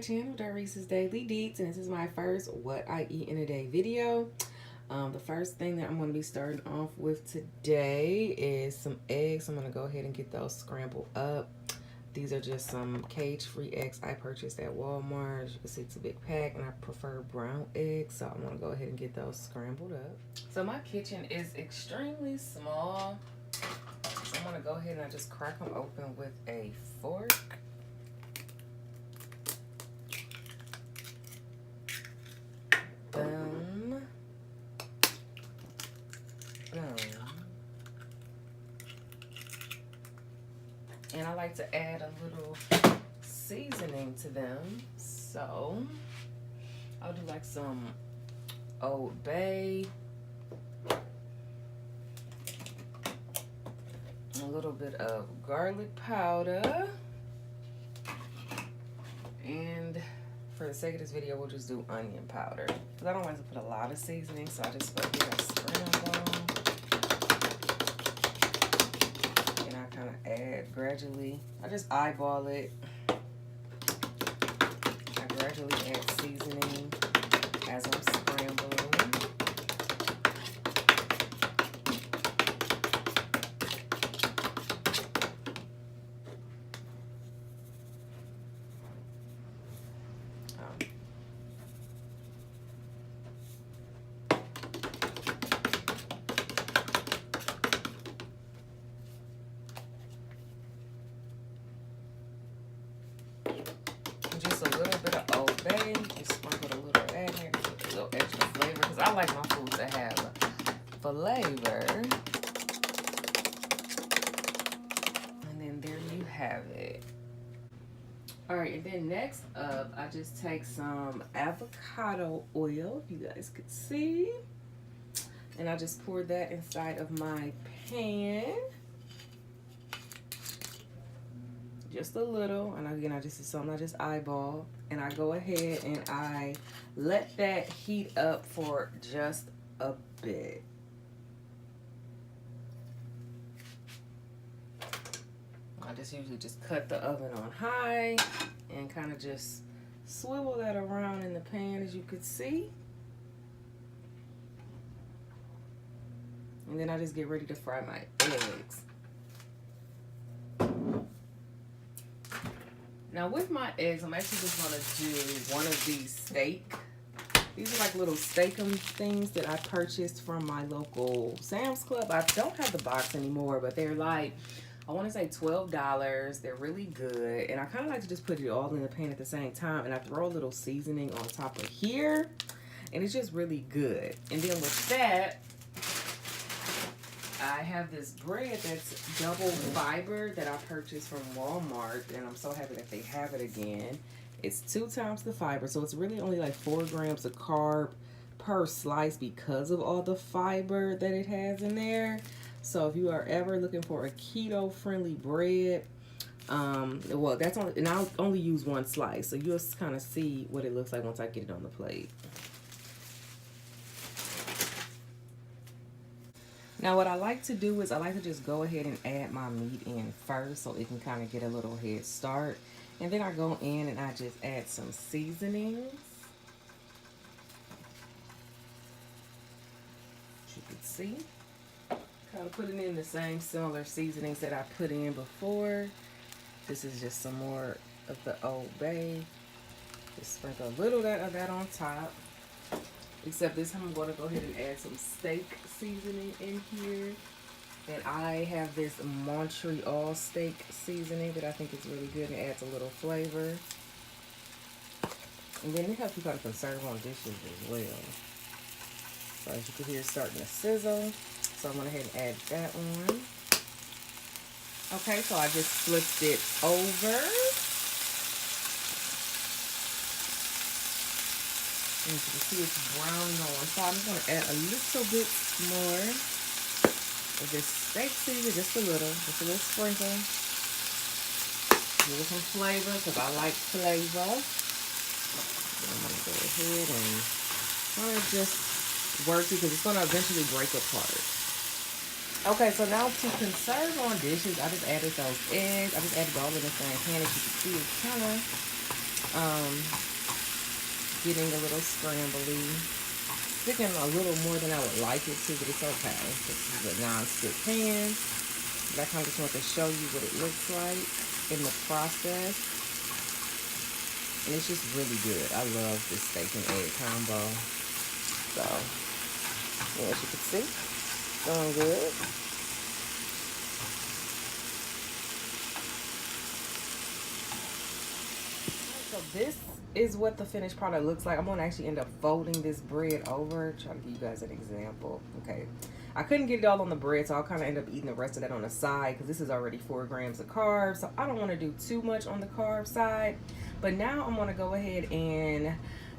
channel, Dorese's Daily Deets, and this is my first What I Eat in a Day video. The first thing that I'm going to be starting off with today is some eggs. I'm going to go ahead and get those scrambled up. These are just some cage-free eggs I purchased at Walmart. As you can see, it's a big pack, and I prefer brown eggs, so I'm going to go ahead and get those scrambled up. So my kitchen is extremely small, so I'm going to go ahead and I just crack them open with a fork. Boom. Boom. And I like to add a little seasoning to them. So I'll do like some Old Bay, a little bit of garlic powder, and for the sake of this video, we'll just do onion powder. Because I don't like to put a lot of seasoning, so I just put a scramble. And I kind of add gradually. I just eyeball it. I gradually add seasoning as I'm scrambling. Just a little bit of Old Bay. Just sprinkle a little of that in there, a little extra flavor, because I like my food to have flavor. And then there you have it. Alright, and then next up, I just take some avocado oil, if you guys could see. And I just pour that inside of my pan. Just a little, and again, I just do something I just eyeball, and I go ahead and I let that heat up for just a bit. I just usually just cut the oven on high and kind of just swivel that around in the pan, as you could see. And then I just get ready to fry my eggs. Now with my eggs, I'm actually just going to do one of these steak. These are like little steak-em things that I purchased from my local Sam's Club. I don't have the box anymore, but they're like, I want to say $12. They're really good. And I kind of like to just put it all in the pan at the same time. And I throw a little seasoning on top of here. And it's just really good. And then with that, I have this bread that's double fiber that I purchased from Walmart, and I'm so happy that they have it again. It's 2 times the fiber, so it's really only like 4 grams of carb per slice because of all the fiber that it has in there. So if you are ever looking for a keto-friendly bread, well, that's only, and I'll only use 1 slice, so you'll kind of see what it looks like once I get it on the plate. Now what I like to do is I like to just go ahead and add my meat in first so it can kind of get a little head start. And then I go in and I just add some seasonings. As you can see, kind of putting in the same similar seasonings that I put in before. This is just some more of the Old Bay. Just sprinkle a little of that on top. Except this time I'm going to go ahead and add some steak seasoning in here. And I have this Montreal steak seasoning that I think is really good and adds a little flavor. And then it helps you kind of conserve on dishes as well. So as you can hear, it's starting to sizzle. So I'm going to go ahead and add that one. Okay, so I just flipped it over. As you can see, it's browning on. So I'm going to add a little bit more of this steak seasoning, just a little sprinkle. Give it some flavor because I like flavor. I'm going to go ahead and kind of just work it because it's going to eventually break apart. Okay, so now to conserve on dishes, I just added those eggs. I just added all in the same pan. As you can see, it's kind of Um, Getting a little scrambly. Sticking a little more than I would like it to, but it's okay. This is a non-stick pan. But I kind of just want to show you what it looks like in the process. And it's just really good. I love this steak and egg combo. So, as you can see, going good. So this is what the finished product looks like. I'm going to actually end up folding this bread over. Try to give you guys an example. Okay. I couldn't get it all on the bread, so I'll kind of end up eating the rest of that on the side because this is already 4 grams of carbs. So I don't want to do too much on the carb side. But now I'm going to go ahead and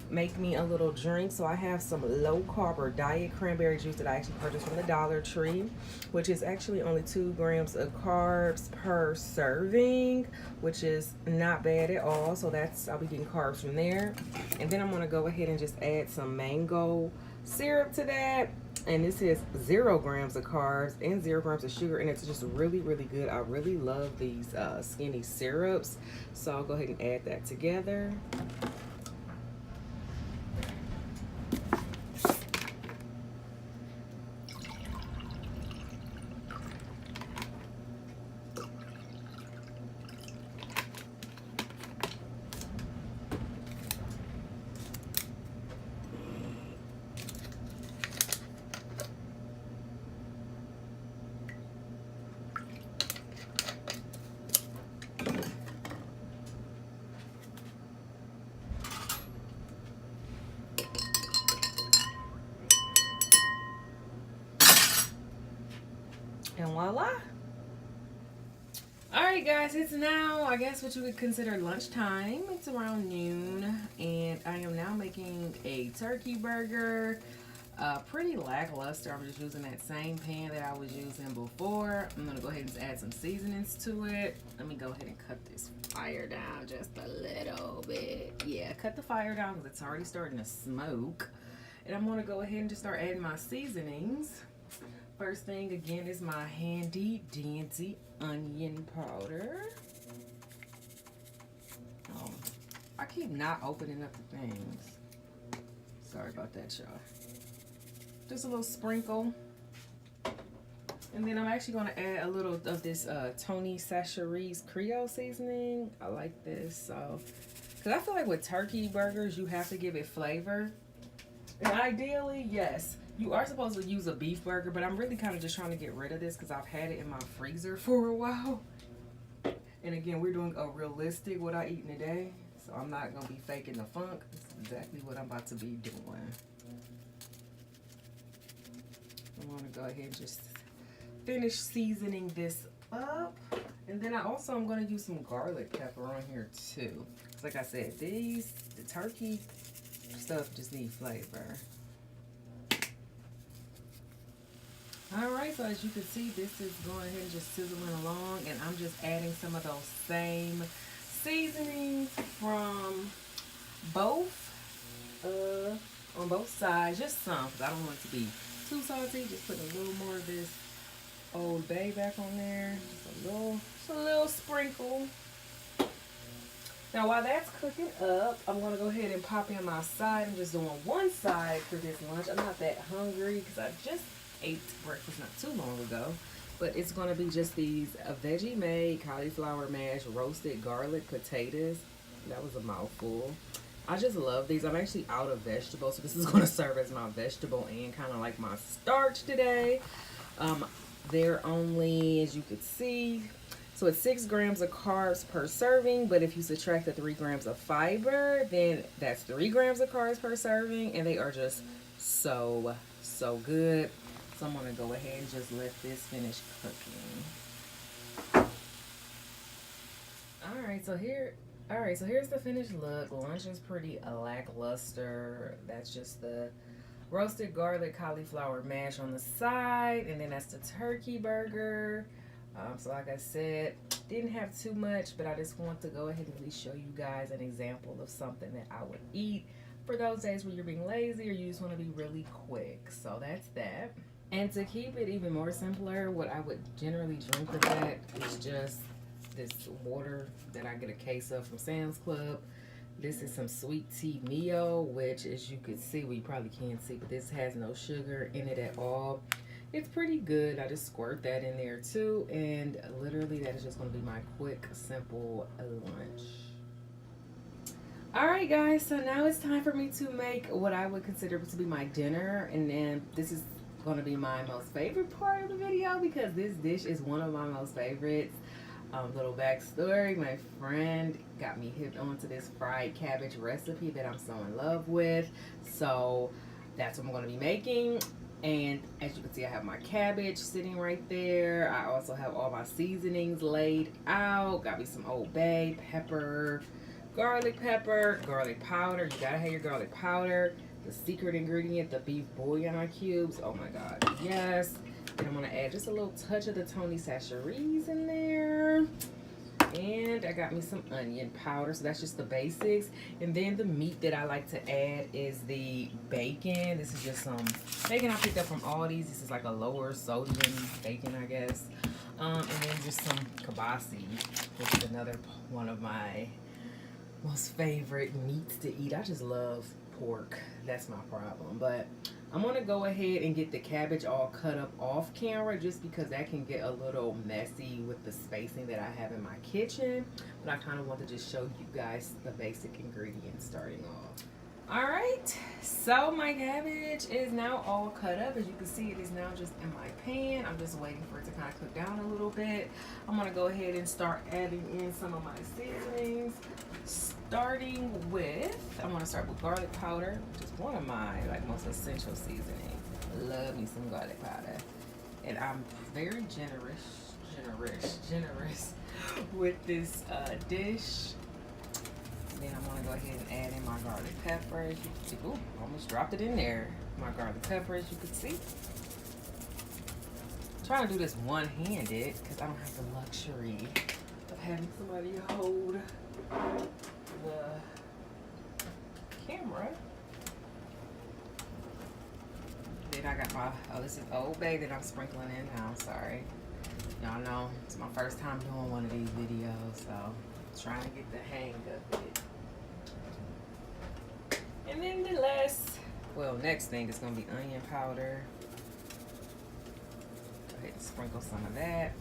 make me a little drink. So I have some low carb or diet cranberry juice that I actually purchased from the Dollar Tree, which is actually only 2 grams of carbs per serving, which is not bad at all. So I'll be getting carbs from there. And then I'm going to go ahead and just add some mango syrup to that. And this is 0 grams of carbs and 0 grams of sugar, and it's just really, really good. I really love these skinny syrups. So I'll go ahead and add that together. And voila. Alright guys, it's now, I guess what you would consider lunchtime. It's around noon, and I am now making a turkey burger. Pretty lackluster. I'm just using that same pan that I was using before. I'm going to go ahead and just add some seasonings to it. Let me go ahead and cut this fire down just a little bit. Yeah, cut the fire down because it's already starting to smoke. And I'm going to go ahead and just start adding my seasonings. First thing again is my handy dandy onion powder. Oh, I keep not opening up the things. Sorry about that, y'all. Just a little sprinkle. And then I'm actually going to add a little of this Tony Chachere's Creole seasoning. I like this. So, because I feel like with turkey burgers, you have to give it flavor. And ideally, yes, you are supposed to use a beef burger, but I'm really kind of just trying to get rid of this because I've had it in my freezer for a while. And again, we're doing a realistic what I eat in a day, so I'm not going to be faking the funk. This is exactly what I'm about to be doing. I want to go ahead and just finish seasoning this up. And then I'm going to use some garlic pepper on here too. Because like I said, the turkey stuff just need flavor. Alright, so as you can see, this is going ahead and just sizzling along, and I'm just adding some of those same seasonings from both, on both sides, just some, because I don't want it to be too salty. Just putting a little more of this Old Bay back on there, just a little sprinkle. Now while that's cooking up, I'm going to go ahead and pop in my side. I'm just doing one side for this lunch. I'm not that hungry because I just ate breakfast not too long ago. But it's going to be just these veggie made cauliflower mash roasted garlic potatoes. That was a mouthful. I just love these. I'm actually out of vegetables, so this is going to serve as my vegetable and kind of like my starch today. They're only, as you can see, so it's 6 grams of carbs per serving, but if you subtract the 3 grams of fiber, then that's 3 grams of carbs per serving, and they are just so good. So I'm going to go ahead and just let this finish cooking. Alright, so here's the finished look. Lunch is pretty lackluster. That's just the roasted garlic cauliflower mash on the side, and then that's the turkey burger. So like I said, didn't have too much, but I just want to go ahead and at least show you guys an example of something that I would eat for those days where you're being lazy or you just want to be really quick. So that's that. And to keep it even more simpler, what I would generally drink with that is just this water that I get a case of from Sam's Club. This is some sweet tea Mio, which as you can see, well, you probably can't see, but this has no sugar in it at all. It's pretty good. I just squirt that in there too, and literally that is just going to be my quick, simple lunch. Alright guys, so now it's time for me to make what I would consider to be my dinner, and then this is going to be my most favorite part of the video because this dish is one of my most favorites. Little backstory, my friend got me hipped onto this fried cabbage recipe that I'm so in love with, so that's what I'm going to be making. And as you can see, I have my cabbage sitting right there. I also have all my seasonings laid out. Got me some Old Bay, pepper, garlic powder. You gotta have your garlic powder. The secret ingredient, the beef bouillon cubes. Oh my god, yes. And I'm gonna add just a little touch of the Tony Chachere's in there. And I got me some onion powder, so that's just the basics. And then the meat that I like to add is the bacon. This is just some bacon I picked up from Aldi's. This is like a lower sodium bacon, I guess. And then just some kibasi, which is another one of my most favorite meats to eat. I just love pork. That's my problem. But I'm gonna go ahead and get the cabbage all cut up off camera just because that can get a little messy with the spacing that I have in my kitchen. But I kind of want to just show you guys the basic ingredients starting off. Alright, so my cabbage is now all cut up. As you can see, it is now just in my pan. I'm just waiting for it to kind of cook down a little bit. I'm gonna go ahead and start adding in some of my seasonings. Starting with, I'm gonna start with garlic powder, which is one of my most essential seasonings. Love me some garlic powder. And I'm very generous with this dish. Then I'm gonna go ahead and add in my garlic pepper. As you can see, ooh, almost dropped it in there. My garlic pepper, as you can see. I'm trying to do this one-handed because I don't have the luxury of having somebody hold the camera. Then I got my, oh, this is Old Bay that I'm sprinkling in now. Sorry. Y'all know it's my first time doing one of these videos, so I'm trying to get the hang of it. And then the next thing is going to be onion powder. Go ahead and sprinkle some of that.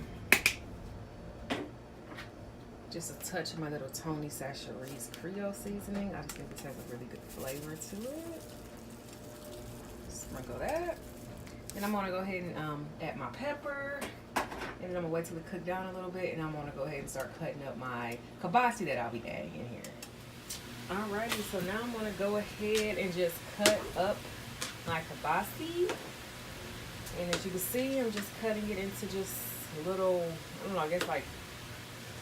Just a touch of my little Tony Chachere's Creole seasoning. I just think this has a really good flavor to it. Sprinkle that. And I'm going to go ahead and add my pepper. And then I'm going to wait till it cook down a little bit. And I'm going to go ahead and start cutting up my kibasi that I'll be adding in here. Alrighty, so now I'm going to go ahead and just cut up my kibasi. And as you can see, I'm just cutting it into just little, I don't know, I guess like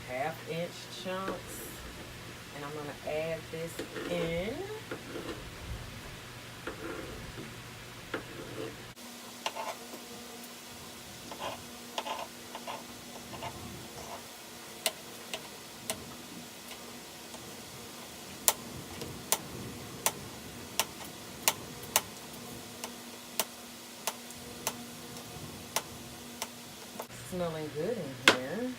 half-inch chunks. And I'm going to add this in. Smelling good in here.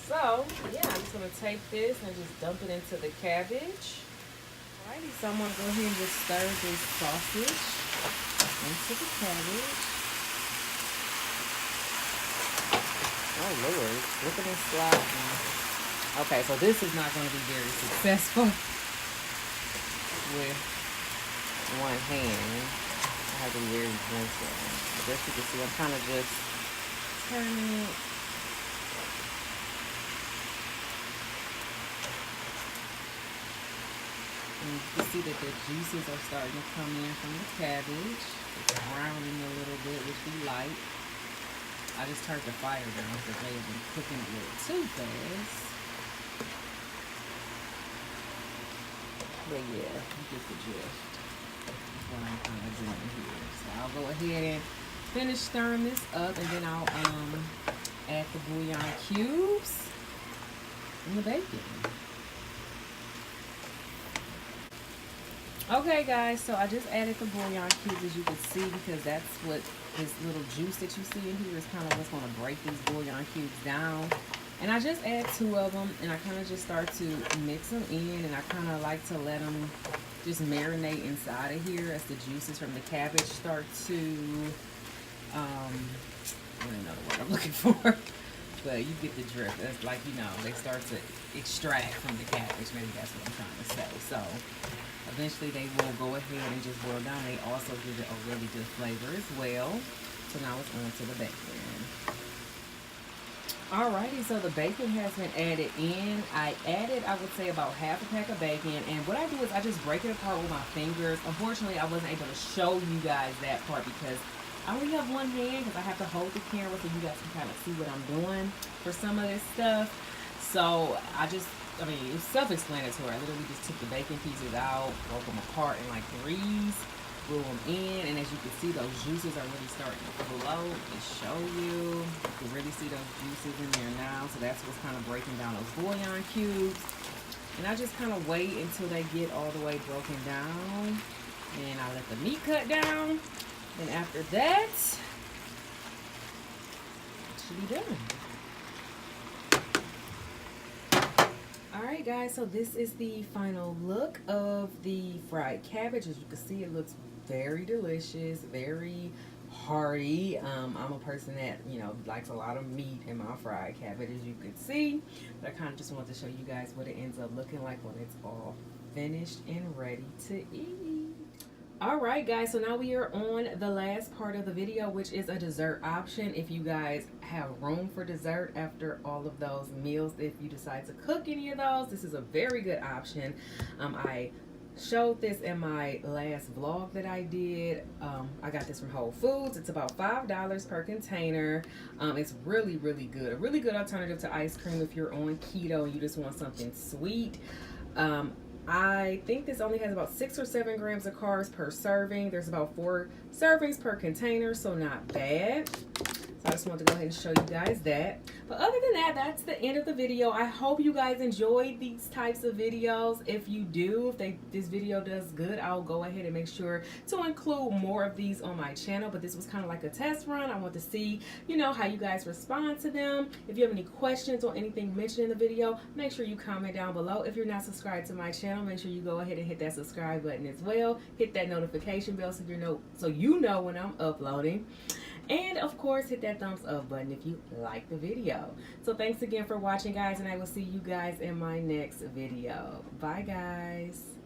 So, yeah, I'm just going to take this and just dump it into the cabbage. Alrighty, so I'm going to go ahead and just stir this sausage into the cabbage. Oh, Lord. Look at this sliding. Okay, so this is not going to be very successful with one hand. I have to be very gentle. I guess you can see I'm kind of just turning it. And you can see that the juices are starting to come in from the cabbage. It's browning a little bit, which we like. I just turned the fire down because they've been cooking a little too fast. But yeah, you get the gist. That's what I'm kind of doing here. So I'll go ahead and finish stirring this up, and then I'll add the bouillon cubes and the bacon. Okay guys, so I just added the bouillon cubes, as you can see, because that's what this little juice that you see in here is kind of what's going to break these bouillon cubes down. And I just add 2 of them, and I kind of just start to mix them in, and I kind of like to let them just marinate inside of here as the juices from the cabbage start to, I don't know the word I'm looking for, but you get the drift. It's like, you know, they start to extract from the cabbage. Maybe that's what I'm trying to say. So eventually they will go ahead and just boil down. They also give it a really good flavor as well. So now it's on to the bacon. Alrighty, so the bacon has been added in. I added, I would say, about half a pack of bacon. And what I do is I just break it apart with my fingers. Unfortunately, I wasn't able to show you guys that part because I only have one hand because I have to hold the camera so you guys can kind of see what I'm doing for some of this stuff. So I mean, it's self-explanatory. I literally just took the bacon pieces out, broke them apart in like threes, threw them in, and as you can see, those juices are really starting to flow and show you. You can really see those juices in there now. So that's what's kind of breaking down those bouillon cubes. And I just kind of wait until they get all the way broken down. And I let the meat cut down. And after that, it should be done. Alright guys, so this is the final look of the fried cabbage. As you can see, it looks very delicious, very hearty. I'm a person that, you know, likes a lot of meat in my fried cabbage, as you can see. But I kind of just wanted to show you guys what it ends up looking like when it's all finished and ready to eat. Alright guys, so now we are on the last part of the video, which is a dessert option. If you guys have room for dessert after all of those meals, if you decide to cook any of those, this is a very good option. I showed this in my last vlog that I did. I got this from Whole Foods. It's about $5 per container. It's really, really good. A really good alternative to ice cream if you're on keto and you just want something sweet. I think this only has about 6 or 7 grams of carbs per serving. There's about 4 servings per container, so not bad. So I just wanted to go ahead and show you guys that. But other than that, that's the end of the video. I hope you guys enjoyed these types of videos. If you do, if this video does good, I'll go ahead and make sure to include more of these on my channel. But this was kind of like a test run. I want to see, you know, how you guys respond to them. If you have any questions or anything mentioned in the video, make sure you comment down below. If you're not subscribed to my channel, make sure you go ahead and hit that subscribe button as well. Hit that notification bell so you know when I'm uploading. And of course, hit that thumbs up button if you like the video. So thanks again for watching, guys, and I will see you guys in my next video. Bye, guys.